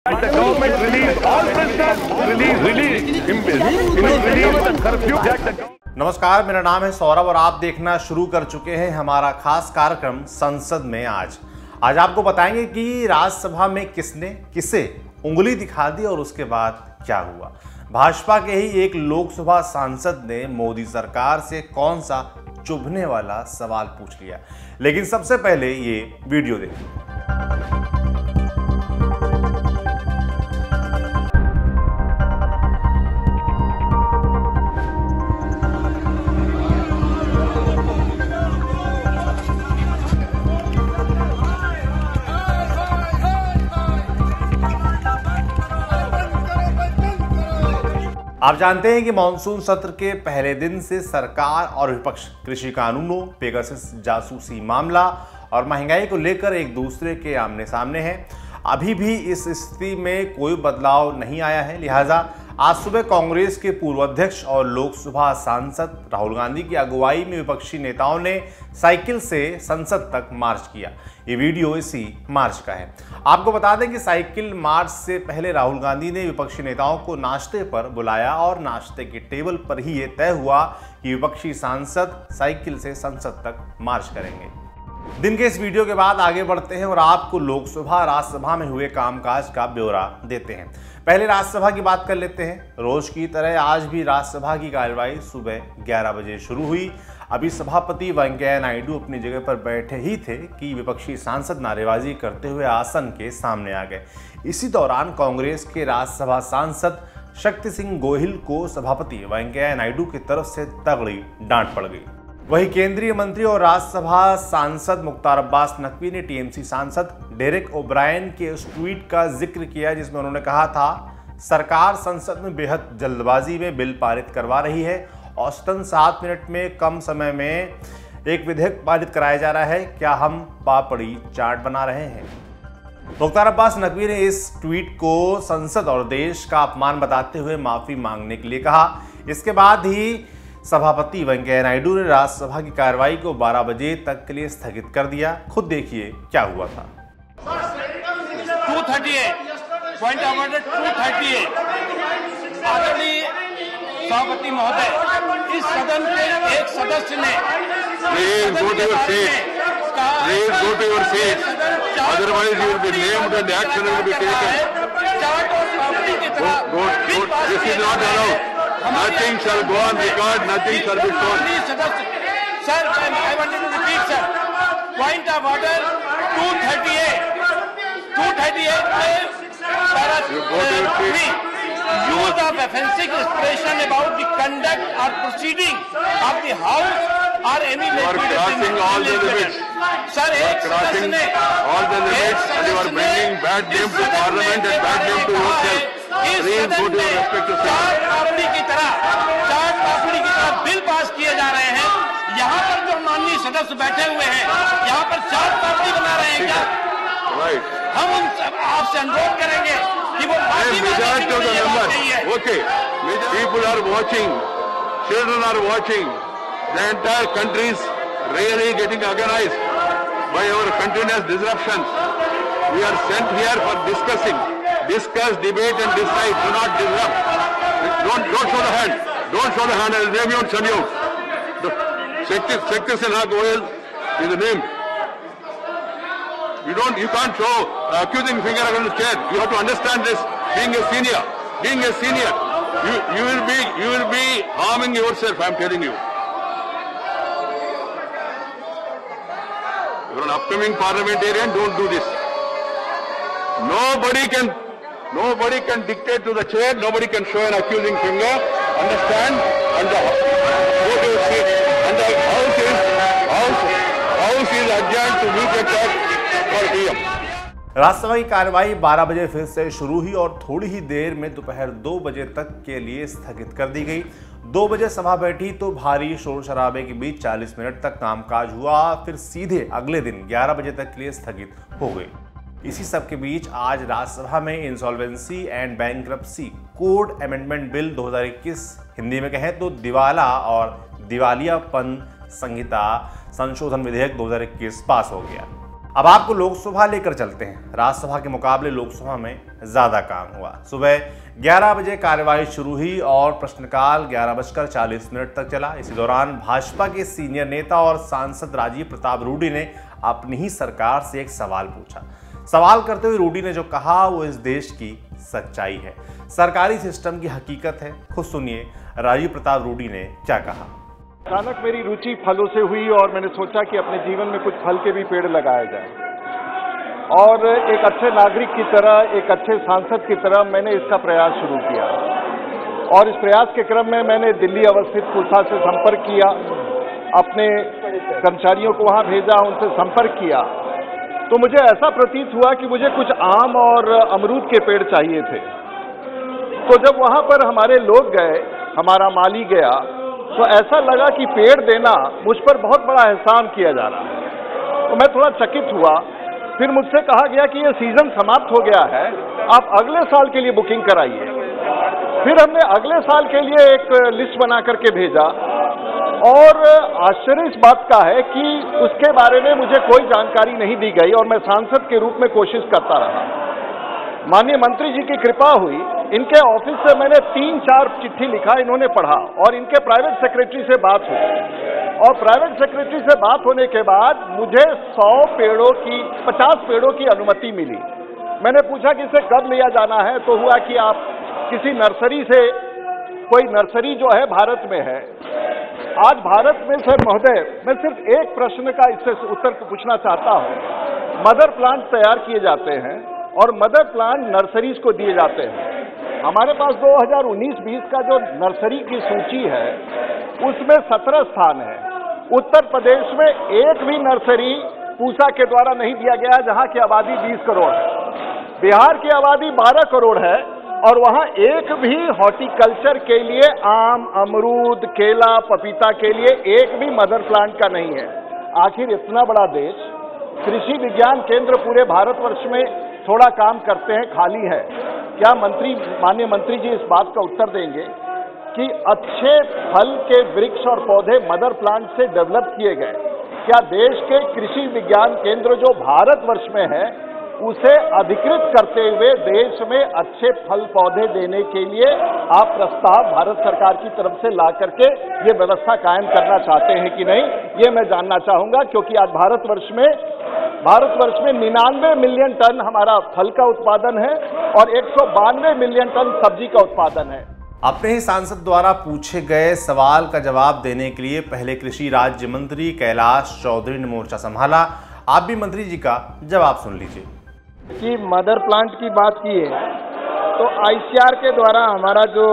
The government release all prisoners, release the curfew. नमस्कार, मेरा नाम है सौरभ और आप देखना शुरू कर चुके हैं हमारा खास कार्यक्रम संसद में आज आपको बताएंगे कि राज्यसभा में किसने किसे उंगली दिखा दी और उसके बाद क्या हुआ। भाजपा के ही एक लोकसभा सांसद ने मोदी सरकार से कौन सा चुभने वाला सवाल पूछ लिया। लेकिन सबसे पहले ये वीडियो देखिए। आप जानते हैं कि मानसून सत्र के पहले दिन से सरकार और विपक्ष कृषि कानूनों, पेगासस जासूसी मामला और महंगाई को लेकर एक दूसरे के आमने सामने हैं। अभी भी इस स्थिति में कोई बदलाव नहीं आया है। लिहाजा आज सुबह कांग्रेस के पूर्व अध्यक्ष और लोकसभा सांसद राहुल गांधी की अगुवाई में विपक्षी नेताओं ने साइकिल से संसद तक मार्च किया। ये वीडियो इसी मार्च का है। आपको बता दें कि साइकिल मार्च से पहले राहुल गांधी ने विपक्षी नेताओं को नाश्ते पर बुलाया और नाश्ते के टेबल पर ही ये तय हुआ कि विपक्षी सांसद साइकिल से संसद तक मार्च करेंगे। दिन के इस वीडियो के बाद आगे बढ़ते हैं और आपको लोकसभा राज्यसभा में हुए कामकाज का ब्यौरा देते हैं। पहले राज्यसभा की बात कर लेते हैं। रोज की तरह आज भी राज्यसभा की कार्यवाही सुबह 11 बजे शुरू हुई। अभी सभापति वेंकैया नायडू अपनी जगह पर बैठे ही थे कि विपक्षी सांसद नारेबाजी करते हुए आसन के सामने आ गए। इसी दौरान कांग्रेस के राज्यसभा सांसद शक्ति सिंह गोहिल को सभापति वेंकैया नायडू की तरफ से तगड़ी डांट पड़ गई। वहीं केंद्रीय मंत्री और राज्यसभा सांसद मुख्तार अब्बास नकवी ने टीएमसी सांसद डेरेक ओब्रायन के उस ट्वीट का जिक्र किया जिसमें उन्होंने कहा था, सरकार संसद में बेहद जल्दबाजी में बिल पारित करवा रही है। औसतन 7 मिनट में कम समय में एक विधेयक पारित कराया जा रहा है। क्या हम पापड़ी चाट बना रहे हैं? मुख्तार अब्बास नकवी ने इस ट्वीट को संसद और देश का अपमान बताते हुए माफी मांगने के लिए कहा। इसके बाद ही सभापति वेंकैया नायडू ने राज्यसभा की कार्रवाई को 12 बजे तक के लिए स्थगित कर दिया। खुद देखिए क्या हुआ था। 238 पॉइंट ऑफ ऑर्डर 238। आदरणीय सभापति महोदय, इस सदन के एक सदस्य ने Otherwise you will be named and action will be taken. This is not allowed. Nothing shall go on record, nothing shall be shown. Sir, I wanted to repeat, sir. Point of order 238. 238 use of offensive expression about the conduct or proceeding of the House or any You are crossing all the limits. Sir, You are crossing all the limits and you are bringing bad name to Parliament and bad name to yourself. Please put your respect to चाट पापड़ी की तरह bill pass किए जा रहे हैं। यहाँ पर जो माननीय सदस्य बैठे हुए हैं, यहाँ पर चाट पापड़ी बना रहे हैं क्या? Right. हम आपसे अनुरोध करेंगे कि वो Majority of the members. Okay. People are watching. Children are watching. The entire country is really getting organized by our continuous disruptions. We are sent here for discuss, debate and decide. Do not disrupt. Don't show the hand. Don't show the hand. I will name you and send you. Shakti Sinha Goyal is the name. You can't show accusing finger against the chair. You have to understand this. Being a senior, you will be harming yourself. I am telling you. You're an upcoming parliamentarian. Don't do this. Nobody can dictate to the chair. Nobody can show an accusing finger. Understand? And the go to your seat. And the house is adjourned to meet for PM. Rajya Sabha की कार्यवाही 12 बजे फिर से शुरू हुई और थोड़ी ही देर में दोपहर 2 बजे तक के लिए स्थगित कर दी गई। 2 बजे सभा बैठी तो भारी शोर शराबे के बीच 40 मिनट तक कामकाज हुआ, फिर सीधे अगले दिन 11 बजे तक के लिए स्थगित हो गई। इसी सब के बीच आज राज्यसभा में insolvency and bankruptcy code amendment bill 2021, Hindi में कहें तो दिवाला और दिवालियापन संहिता संशोधन विधेयक 2021 पास हो गया। अब आपको लोकसभा लेकर चलते हैं। राज्यसभा के मुकाबले लोकसभा में ज्यादा काम हुआ। सुबह 11 बजे कार्यवाही शुरू हुई और प्रश्नकाल 11:40 तक चला। इसी दौरान भाजपा के सीनियर नेता और सांसद राजीव प्रताप रूडी ने अपनी ही सरकार से एक सवाल पूछा। सवाल करते हुए रूडी ने जो कहा वो इस देश की सच्चाई है, सरकारी सिस्टम की हकीकत है। खुद सुनिए राजीव प्रताप रूडी ने क्या कहा। अचानक मेरी रुचि फलों से हुई और मैंने सोचा कि अपने जीवन में कुछ फल के भी पेड़ लगाए जाए और एक अच्छे नागरिक की तरह, एक अच्छे सांसद की तरह मैंने इसका प्रयास शुरू किया। और इस प्रयास के क्रम में मैंने दिल्ली अवस्थित पूसा से संपर्क किया, अपने कर्मचारियों को वहां भेजा, उनसे संपर्क किया। तो मुझे ऐसा प्रतीत हुआ कि मुझे कुछ आम और अमरूद के पेड़ चाहिए थे। तो जब वहां पर हमारे लोग गए, हमारा माली गया, तो ऐसा लगा कि पेड़ देना मुझ पर बहुत बड़ा एहसान किया जा रहा है। तो मैं थोड़ा चकित हुआ। फिर मुझसे कहा गया कि ये सीजन समाप्त हो गया है, आप अगले साल के लिए बुकिंग कराइए। फिर हमने अगले साल के लिए एक लिस्ट बना करके भेजा और आश्चर्य इस बात का है कि उसके बारे में मुझे कोई जानकारी नहीं दी गई और मैं सांसद के रूप में कोशिश करता रहा। माननीय मंत्री जी की कृपा हुई, इनके ऑफिस से मैंने 3-4 चिट्ठी लिखा, इन्होंने पढ़ा और इनके प्राइवेट सेक्रेटरी से बात हुई और प्राइवेट सेक्रेटरी से बात होने के बाद मुझे 50 पेड़ों की अनुमति मिली। मैंने पूछा कि इसे कब लिया जाना है, तो हुआ कि आप किसी नर्सरी से, कोई नर्सरी जो है भारत में है। आज भारत में सर महोदय, मैं सिर्फ एक प्रश्न का इससे उत्तर पूछना चाहता हूं। मदर प्लांट तैयार किए जाते हैं और मदर प्लांट नर्सरीज को दिए जाते हैं। हमारे पास 2019-20 का जो नर्सरी की सूची है उसमें 17 स्थान है। उत्तर प्रदेश में एक भी नर्सरी पूसा के द्वारा नहीं दिया गया, जहां की आबादी 20 करोड़ है। बिहार की आबादी 12 करोड़ है और वहां एक भी हॉर्टिकल्चर के लिए, आम, अमरूद, केला, पपीता के लिए एक भी मदर प्लांट का नहीं है। आखिर इतना बड़ा देश, कृषि विज्ञान केंद्र पूरे भारतवर्ष में थोड़ा काम करते हैं, खाली है। क्या माननीय मंत्री जी इस बात का उत्तर देंगे कि अच्छे फल के वृक्ष और पौधे मदर प्लांट से डेवलप किए गए, क्या देश के कृषि विज्ञान केंद्र जो भारतवर्ष में है उसे अधिकृत करते हुए देश में अच्छे फल पौधे देने के लिए आप प्रस्ताव भारत सरकार की तरफ से ला करके ये व्यवस्था कायम करना चाहते हैं कि नहीं, ये मैं जानना चाहूंगा। क्योंकि आज भारतवर्ष में 99 मिलियन टन हमारा फल का उत्पादन है और 192 मिलियन टन सब्जी का उत्पादन है। अपने ही सांसद द्वारा पूछे गए सवाल का जवाब देने के लिए पहले कृषि राज्य मंत्री कैलाश चौधरी ने मोर्चा संभाला। आप भी मंत्री जी का जवाब सुन लीजिए। कि मदर प्लांट की बात की है तो ICAR के द्वारा हमारा जो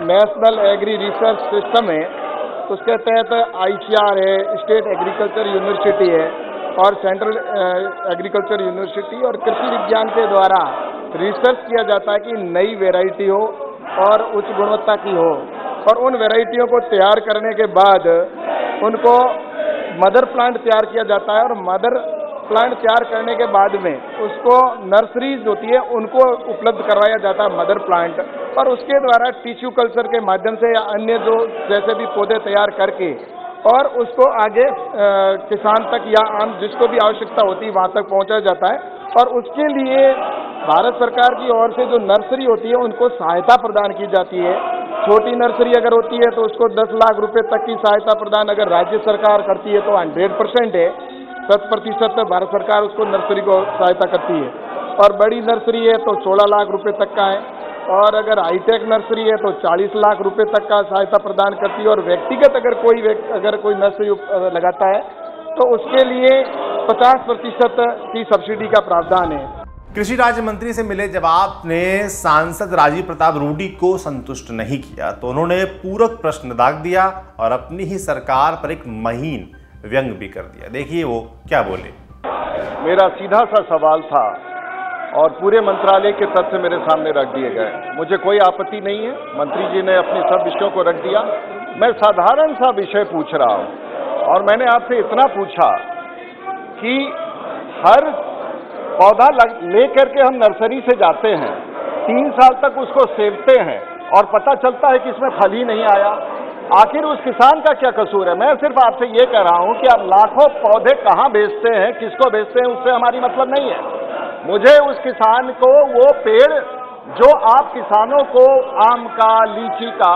नेशनल एग्री रिसर्च सिस्टम है उसके तहत ICAR है, स्टेट एग्रीकल्चर यूनिवर्सिटी है और सेंट्रल एग्रीकल्चर यूनिवर्सिटी और कृषि विज्ञान के द्वारा रिसर्च किया जाता है कि नई वैरायटी हो और उच्च गुणवत्ता की हो और उन वैरायटियों को तैयार करने के बाद उनको मदर प्लांट तैयार किया जाता है और मदर प्लांट तैयार करने के बाद में उसको नर्सरीज होती है उनको उपलब्ध करवाया जाता है मदर प्लांट, और उसके द्वारा टिश्यू कल्चर के माध्यम से या अन्य जो जैसे भी पौधे तैयार करके और उसको आगे किसान तक या आम जिसको भी आवश्यकता होती है वहां तक पहुंचाया जाता है। और उसके लिए भारत सरकार की ओर से जो नर्सरी होती है उनको सहायता प्रदान की जाती है। छोटी नर्सरी अगर होती है तो उसको 10 लाख रुपए तक की सहायता प्रदान अगर राज्य सरकार करती है तो 100% है, 100% भारत सरकार उसको नर्सरी को सहायता करती है। और बड़ी नर्सरी है तो 16 लाख रुपए तक का है और अगर हाईटेक नर्सरी है तो 40 लाख रुपए तक का सहायता प्रदान करती है। और व्यक्तिगत अगर कोई नर्सरी लगाता है तो उसके लिए 50% की सब्सिडी का प्रावधान है। कृषि राज्य मंत्री से मिले जवाब ने सांसद राजीव प्रताप रूडी को संतुष्ट नहीं किया, तो उन्होंने पूरक प्रश्न दाग दिया और अपनी ही सरकार पर एक महीन व्यंग भी कर दिया। देखिए वो क्या बोले। मेरा सीधा सा सवाल था और पूरे मंत्रालय के तथ्य मेरे सामने रख दिए गए। मुझे कोई आपत्ति नहीं है, मंत्री जी ने अपने सब विषयों को रख दिया। मैं साधारण सा विषय पूछ रहा हूं और मैंने आपसे इतना पूछा कि हर पौधा लेकर के हम नर्सरी से जाते हैं, 3 साल तक उसको सेवते हैं और पता चलता है कि इसमें फल ही नहीं आया। आखिर उस किसान का क्या कसूर है? मैं सिर्फ आपसे ये कह रहा हूं कि आप लाखों पौधे कहां बेचते हैं, किसको बेचते हैं, उससे हमारी मतलब नहीं है। मुझे उस किसान को वो पेड़ जो आप किसानों को आम का, लीची का,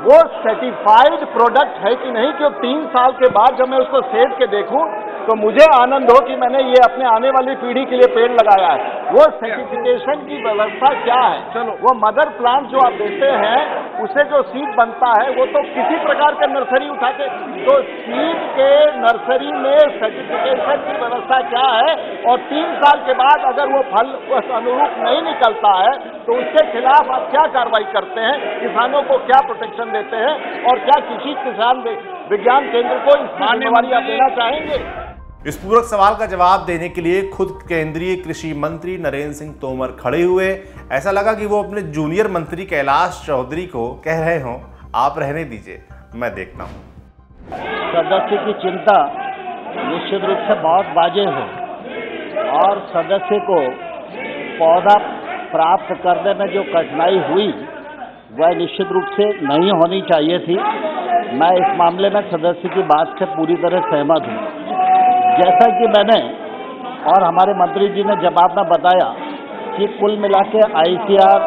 वो सर्टिफाइड प्रोडक्ट है कि नहीं, कि 3 साल के बाद जब मैं उसको सेब के देखूं तो मुझे आनंद हो कि मैंने ये अपने आने वाली पीढ़ी के लिए पेड़ लगाया है। वो सर्टिफिकेशन की व्यवस्था क्या है? वो मदर प्लांट जो आप देते हैं उससे जो सीड बनता है वो तो किसी प्रकार का नर्सरी उठा के, तो सीड के नर्सरी में सर्टिफिकेशन की व्यवस्था क्या है? और 3 साल के बाद अगर वो फल उस अनुरूप नहीं निकलता है तो उसके खिलाफ आप क्या कार्रवाई करते हैं? किसानों को क्या प्रोटेक्शन देते हैं? और क्या किसी किसान विज्ञान केंद्र को इसकी जिम्मेवारी आप देना चाहेंगे? इस पूरक सवाल का जवाब देने के लिए खुद केंद्रीय कृषि मंत्री नरेंद्र सिंह तोमर खड़े हुए। ऐसा लगा कि वो अपने जूनियर मंत्री कैलाश चौधरी को कह रहे हों, आप रहने दीजिए, मैं देखता हूं। सदस्य की चिंता निश्चित रूप से बहुत वाजिब है और सदस्य को पौधा प्राप्त करने में जो कठिनाई हुई वह निश्चित रूप से नहीं होनी चाहिए थी। मैं इस मामले में सदस्य की बात से पूरी तरह सहमत हूँ। जैसा कि मैंने और हमारे मंत्री जी ने जवाब में बताया कि कुल मिला के ICR,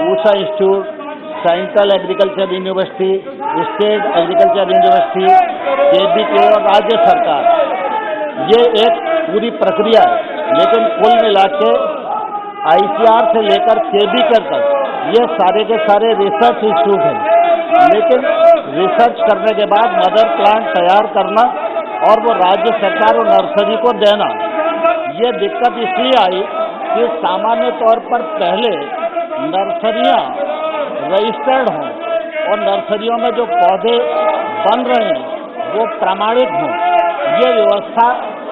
Usha institute, central agriculture university, state agriculture university, KVK और राज्य सरकार, ये एक पूरी प्रक्रिया है। लेकिन कुल मिला के ICR से लेकर KVK तक ये सारे के सारे रिसर्च इंस्टीट्यूट हैं। लेकिन रिसर्च करने के बाद मदर प्लांट तैयार करना और वो राज्य सरकार और नर्सरी को देना, ये दिक्कत इसलिए आई कि सामान्य तौर पर पहले नर्सरियां रजिस्टर्ड हों और नर्सरियों में जो पौधे बन रहे हैं वो प्रमाणित हों, ये व्यवस्था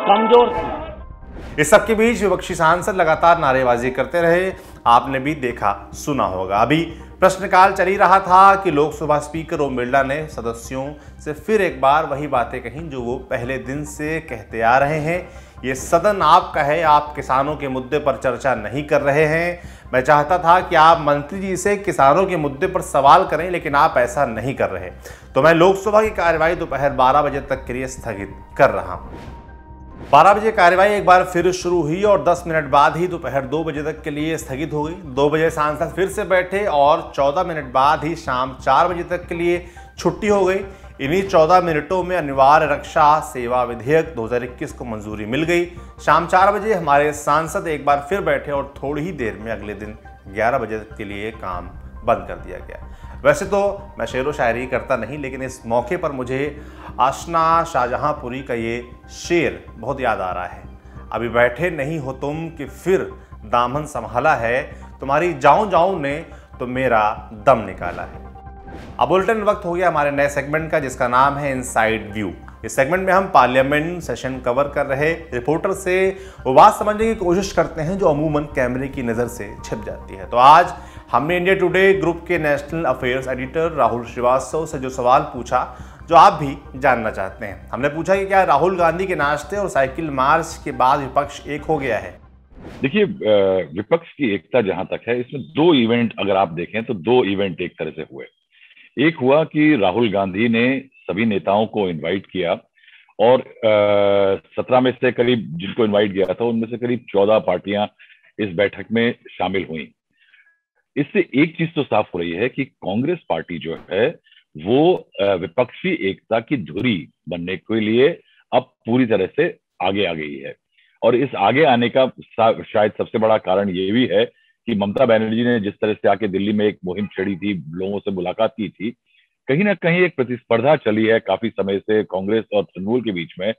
कमजोर थी। इस सबके बीच विपक्षी सांसद लगातार नारेबाजी करते रहे, आपने भी देखा सुना होगा। अभी प्रश्नकाल चल ही रहा था कि लोकसभा स्पीकर ओम बिरला ने सदस्यों से फिर एक बार वही बातें कहीं जो वो पहले दिन से कहते आ रहे हैं, ये सदन आपका है, आप किसानों के मुद्दे पर चर्चा नहीं कर रहे हैं। मैं चाहता था कि आप मंत्री जी से किसानों के मुद्दे पर सवाल करें, लेकिन आप ऐसा नहीं कर रहे, तो मैं लोकसभा की कार्यवाही दोपहर 12 बजे तक के लिए स्थगित कर रहा हूं। 12 बजे कार्यवाही एक बार फिर शुरू हुई और 10 मिनट बाद ही दोपहर 2 बजे तक के लिए स्थगित हो गई। 2 बजे सांसद फिर से बैठे और 14 मिनट बाद ही शाम 4 बजे तक के लिए छुट्टी हो गई। इन्हीं 14 मिनटों में अनिवार्य रक्षा सेवा विधेयक 2021 को मंजूरी मिल गई। शाम 4 बजे हमारे सांसद एक बार फिर बैठे और थोड़ी ही देर में अगले दिन 11 बजे तक के लिए काम बंद कर दिया गया। वैसे तो मैं शेरो शायरी करता नहीं, लेकिन इस मौके पर मुझे आशना शाहजहांपुरी का ये शेर बहुत याद आ रहा है। अभी बैठे नहीं हो तुम कि फिर दामन संभाला है, तुम्हारी जाऊं जाऊं ने तो मेरा दम निकाला है। अब बुलेटिन वक्त हो गया हमारे नए सेगमेंट का, जिसका नाम है इनसाइड व्यू। इस सेगमेंट में हम पार्लियामेंट सेशन कवर कर रहे रिपोर्टर से वो बात समझने की कोशिश करते हैं जो अमूमन कैमरे की नज़र से छिप जाती है। तो आज हमने इंडिया टुडे ग्रुप के national affairs editor Rahul Srivastava से जो सवाल पूछा जो आप भी जानना चाहते हैं। हमने पूछा कि क्या राहुल गांधी के नाश्ते और साइकिल मार्च के बाद विपक्ष एक हो गया है? देखिए, विपक्ष की एकता जहां तक है, इसमें 2 इवेंट अगर आप देखें तो 2 इवेंट एक तरह से हुए। एक हुआ कि राहुल गांधी ने सभी नेताओं को इनवाइट किया और 17 में से करीब जिनको इनवाइट किया था उनमें से करीब 14 पार्टियां इस बैठक में शामिल हुई। इससे एक चीज तो साफ हो रही है कि कांग्रेस पार्टी जो है वो विपक्षी एकता की धुरी बनने के लिए अब पूरी तरह से आगे आ गई है। और इस आगे आने का शायद सबसे बड़ा कारण ये भी है कि ममता बनर्जी ने जिस तरह से आके दिल्ली में एक मुहिम छेड़ी थी, लोगों से मुलाकात की थी, कहीं ना कहीं एक प्रतिस्पर्धा चली है काफी समय से कांग्रेस और तृणमूल के बीच में,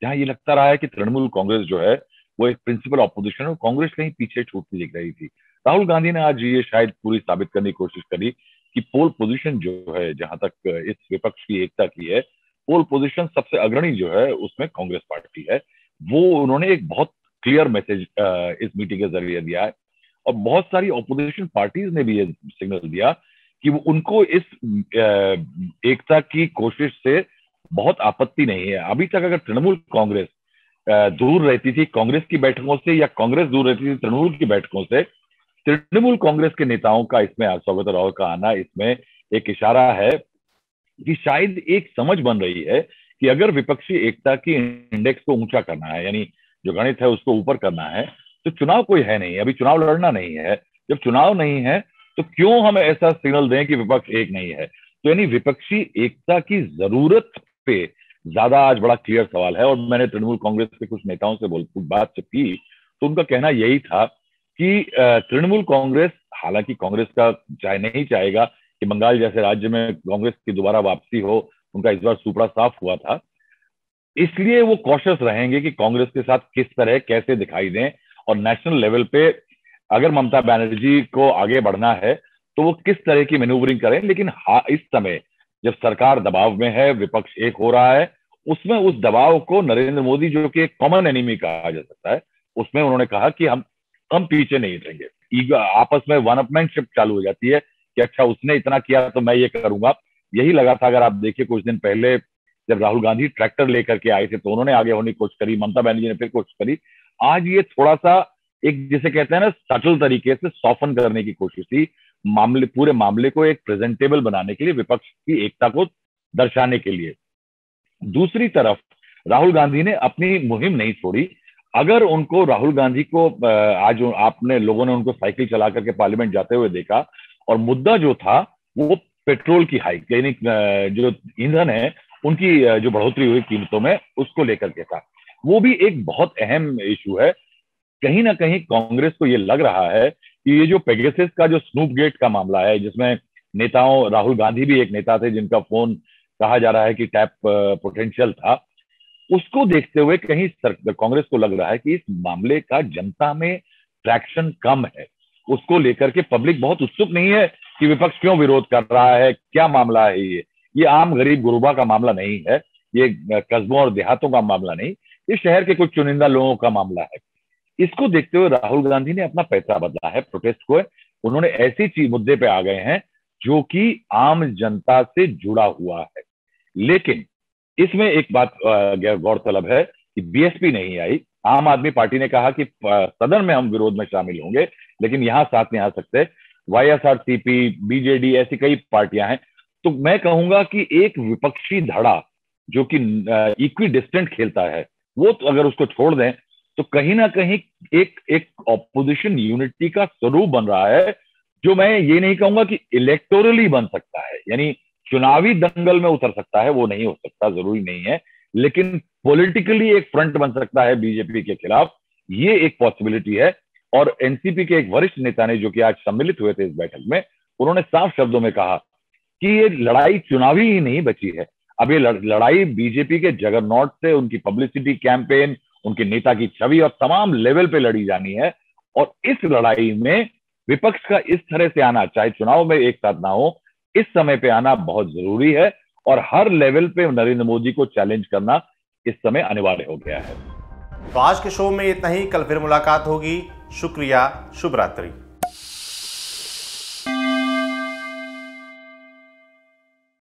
जहां ये लगता रहा है कि तृणमूल कांग्रेस जो है वो एक प्रिंसिपल ऑपोजिशन है, कांग्रेस कहीं पीछे छूटती दिख रही थी। राहुल गांधी ने आज ये शायद पूरी साबित करने की कोशिश करी कि पोल पोजीशन जो है, जहां तक इस विपक्ष की एकता की है, पोल पोजीशन सबसे अग्रणी जो है उसमें कांग्रेस पार्टी है। वो उन्होंने एक बहुत क्लियर मैसेज इस मीटिंग के जरिए दिया है और बहुत सारी ऑपोजिशन पार्टीज ने भी ये सिग्नल दिया कि वो उनको इस एकता की कोशिश से बहुत आपत्ति नहीं है। अभी तक अगर तृणमूल कांग्रेस दूर रहती थी कांग्रेस की बैठकों से या कांग्रेस दूर रहती थी तृणमूल की बैठकों से, तृणमूल कांग्रेस के नेताओं का इसमें सौगत राव का आना इसमें एक इशारा है कि शायद एक समझ बन रही है कि अगर विपक्षी एकता की इंडेक्स को ऊंचा करना है, यानी जो गणित है उसको ऊपर करना है, तो चुनाव कोई है नहीं, अभी चुनाव लड़ना नहीं है। जब चुनाव नहीं है तो क्यों हम ऐसा सिग्नल दें कि विपक्ष एक नहीं है? तो यानी विपक्षी एकता की जरूरत पे ज्यादा आज बड़ा क्लियर सवाल है। और मैंने तृणमूल कांग्रेस के कुछ नेताओं से बात जब की तो उनका कहना यही था कि तृणमूल कांग्रेस, हालांकि कांग्रेस का चाहे नहीं चाहेगा कि बंगाल जैसे राज्य में कांग्रेस की दोबारा वापसी हो, उनका इस बार सुपड़ा साफ हुआ था, इसलिए वो कॉशियस रहेंगे कि कांग्रेस के साथ किस तरह कैसे दिखाई दें, और नेशनल लेवल पे अगर ममता बनर्जी को आगे बढ़ना है तो वो किस तरह की मैन्यूवरिंग करें। लेकिन इस समय जब सरकार दबाव में है, विपक्ष एक हो रहा है, उसमें उस दबाव को नरेंद्र मोदी, जो कि एक कॉमन एनिमी कहा जा सकता है, उसमें उन्होंने कहा कि हम पीछे नहीं रहेंगे। आपस में वन अपमैनशिप चालू हो जाती है कि अच्छा उसने इतना किया तो मैं ये करूंगा। यही लगा था, अगर आप देखिए कुछ दिन पहले जब राहुल गांधी ट्रैक्टर लेकर के आए थे तो उन्होंने आगे होने की कोशिश करी, ममता बनर्जी ने फिर कोशिश करी। आज ये थोड़ा सा एक जिसे कहते हैं ना सटल तरीके से सॉफन करने की कोशिश थी, पूरे मामले को एक प्रेजेंटेबल बनाने के लिए, विपक्ष की एकता को दर्शाने के लिए। दूसरी तरफ राहुल गांधी ने अपनी मुहिम नहीं छोड़ी। अगर उनको, राहुल गांधी को आज आपने लोगों ने उनको साइकिल चला करके पार्लियामेंट जाते हुए देखा, और मुद्दा जो था वो पेट्रोल की हाइक, यानी जो ईंधन है उनकी जो बढ़ोतरी हुई कीमतों में, उसको लेकर के था। वो भी एक बहुत अहम इशू है। कहीं ना कहीं कांग्रेस को ये लग रहा है कि ये जो पेगासस का जो स्नूप गेट का मामला है, जिसमें नेताओं, राहुल गांधी भी एक नेता थे जिनका फोन कहा जा रहा है कि टैप पोटेंशियल था, उसको देखते हुए कहीं कांग्रेस को लग रहा है कि इस मामले का जनता में ट्रैक्शन कम है। उसको लेकर के पब्लिक बहुत उत्सुक नहीं है कि विपक्ष क्यों विरोध कर रहा है, क्या मामला है। ये आम गरीब गुरबा का मामला नहीं है, ये कस्बों और देहातों का मामला नहीं, ये शहर के कुछ चुनिंदा लोगों का मामला है। इसको देखते हुए राहुल गांधी ने अपना पैसा बदला है प्रोटेस्ट को। उन्होंने ऐसी चीज मुद्दे पे आ गए हैं जो कि आम जनता से जुड़ा हुआ है। लेकिन इसमें एक बात गौरतलब है कि बीएसपी नहीं आई। आम आदमी पार्टी ने कहा कि सदन में हम विरोध में शामिल होंगे, लेकिन यहां साथ नहीं आ सकते। वाईएसआरसीपी, बीजेडी, ऐसी कई पार्टियां हैं। तो मैं कहूंगा कि एक विपक्षी धड़ा जो कि इक्वी डिस्टेंट खेलता है, वो तो अगर उसको छोड़ दें तो कहीं ना कहीं एक ऑपोजिशन यूनिटी का स्वरूप बन रहा है, जो मैं ये नहीं कहूंगा कि इलेक्टोरली बन सकता है, यानी चुनावी दंगल में उतर सकता है, वो नहीं हो सकता, जरूरी नहीं है, लेकिन पॉलिटिकली एक फ्रंट बन सकता है बीजेपी के खिलाफ, ये एक पॉसिबिलिटी है। और एनसीपी के एक वरिष्ठ नेता ने, जो कि आज सम्मिलित हुए थे इस बैठक में, उन्होंने साफ शब्दों में कहा कि ये लड़ाई चुनावी ही नहीं बची है, अब ये लड़ाई बीजेपी के जगरनॉट से, उनकी पब्लिसिटी कैंपेन, उनके नेता की छवि और तमाम लेवल पे लड़ी जानी है। और इस लड़ाई में विपक्ष का इस तरह से आना, चाहे चुनाव में एक साथ ना हो, इस समय पे आना बहुत जरूरी है, और हर लेवल पे नरेंद्र मोदी को चैलेंज करना इस समय अनिवार्य हो गया है। तो आज के शो में इतना ही, कल फिर मुलाकात होगी। शुक्रिया, शुभ रात्रि।